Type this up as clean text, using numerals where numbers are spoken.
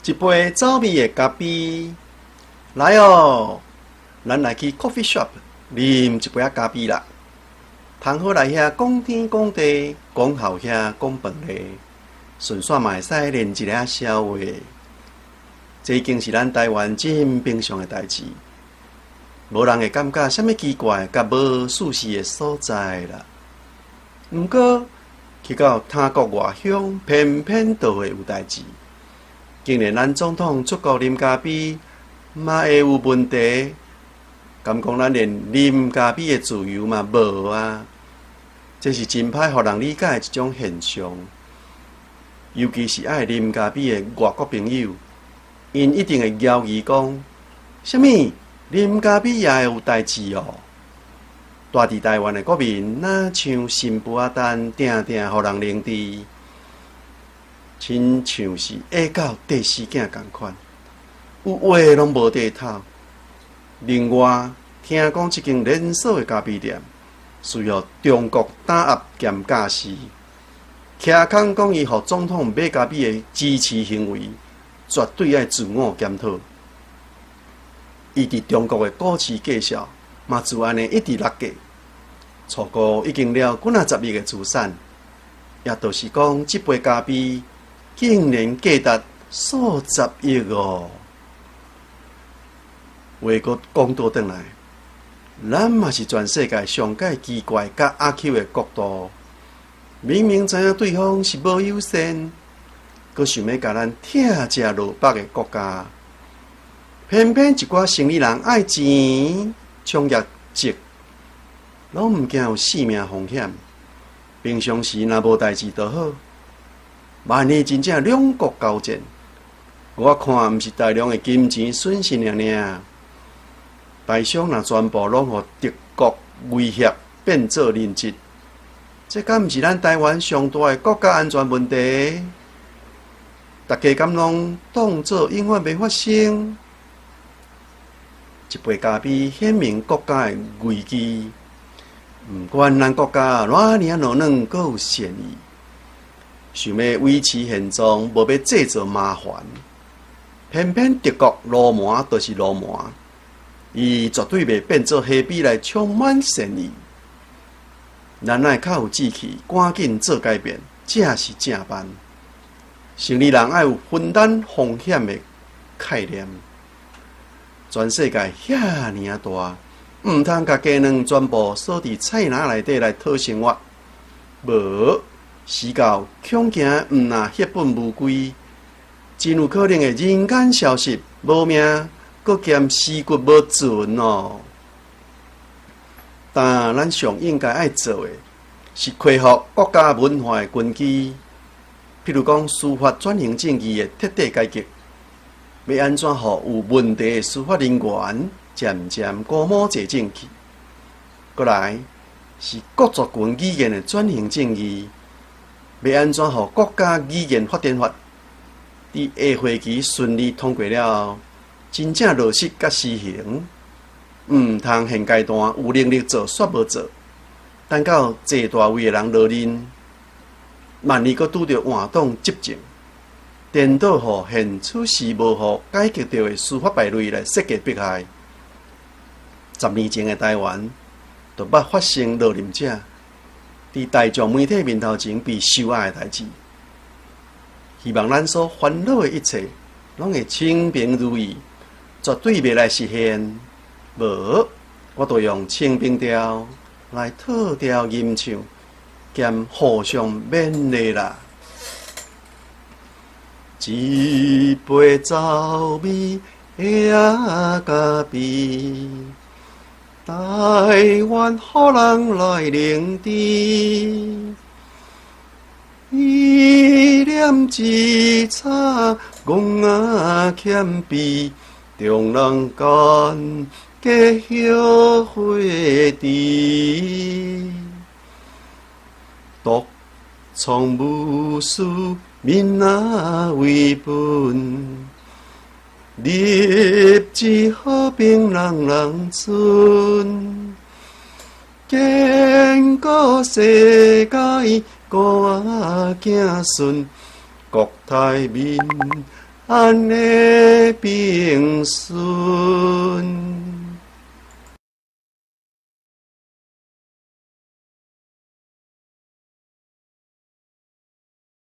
一杯走味的咖啡，来哦，咱来去 coffee shop 啉一杯咖啡啦。通好来遐讲天讲地，讲后遐讲饭嘞，顺便嘛会使练一下消话。这已经是咱台湾真平常的代志，无人会感觉啥物奇怪、甲无舒适的所在啦。毋过去到他国外乡，偏偏都会有代志。竟然咱总统出国啉咖啡，嘛会有问题？敢讲咱连啉咖啡的自由嘛无啊？这是真歹互人理解的一种现象。尤其是爱啉咖啡的外国朋友，因一定会犹豫讲：什么啉咖啡也会有代志哦？住伫台湾的国民，哪像新妇仔等定定互人凝治？亲像是下到第四囝同款，有话拢无地头。另外，听讲一间连锁的咖啡店需要中国打压兼驾驶，徛空讲伊互总统买咖啡的支持行为，绝对要自我检讨。伊伫中国的股市介绍，嘛就安尼一直落价，超过已经了几啊十亿的资产，也就是讲，这杯咖啡竟然价值数十亿哦！话阁讲倒转来，咱嘛是全世界上界奇怪甲阿 Q 的国度。明明知影对方是无友善，阁想要甲咱拆食落北的国家，偏偏一寡生意人爱钱、冲业绩，拢毋惊有性命风险。平常时若无代志就好。万一真正两国交战，我看毋是大量的金钱损失尔。台商若全部拢互敌国威胁，变做人质，这敢毋是咱台湾上大的国家安全问题？大家敢拢当作永远袂发生？一杯咖啡显明国家的危机，毋管咱国家偌尔软软，阁有善意。想要维持现状，无要制造麻烦，偏偏德国罗马就是罗马，伊绝对袂变做黑比来充满善意。咱爱较有志气，赶紧做改变，这是正办。生意人爱有分担风险的概念。全世界遐尔大，毋通甲鸡卵全部锁伫菜篮内底来讨生活，无。时到恐惊毋若血本无归，真有可能会人间消失，无命，搁兼尸骨无存哦。但咱上应该爱做的，是恢复国家文化的根基，譬如讲司法转型正义的彻底改革，要安怎互有问题的司法人员渐渐过目坐正去？过来是各族群语言的转型正义。要安怎互国家语言发展法伫下会期顺利通过了，真正落实甲施行，毋通现阶段有能力做煞无做，等到坐大位的人落任，万一阁拄着换党执政，颠倒互现处事无互解决掉的司法败类来设计迫害。10年前的台湾，就捌发生落任者伫大众媒体面头前被收押的代志，希望咱所烦恼的一切，拢会清平如意，绝对袂来实现。无，我都用清平调来套调吟唱，兼互相勉励啦。一杯走味的咖啡。台湾好人来凝治，意念之差，戆仔欠悲，中人间皆后悔迟。独创无事，民仔为本。日子和平人人存，建国世界国仔子孙，国泰民安尼平顺。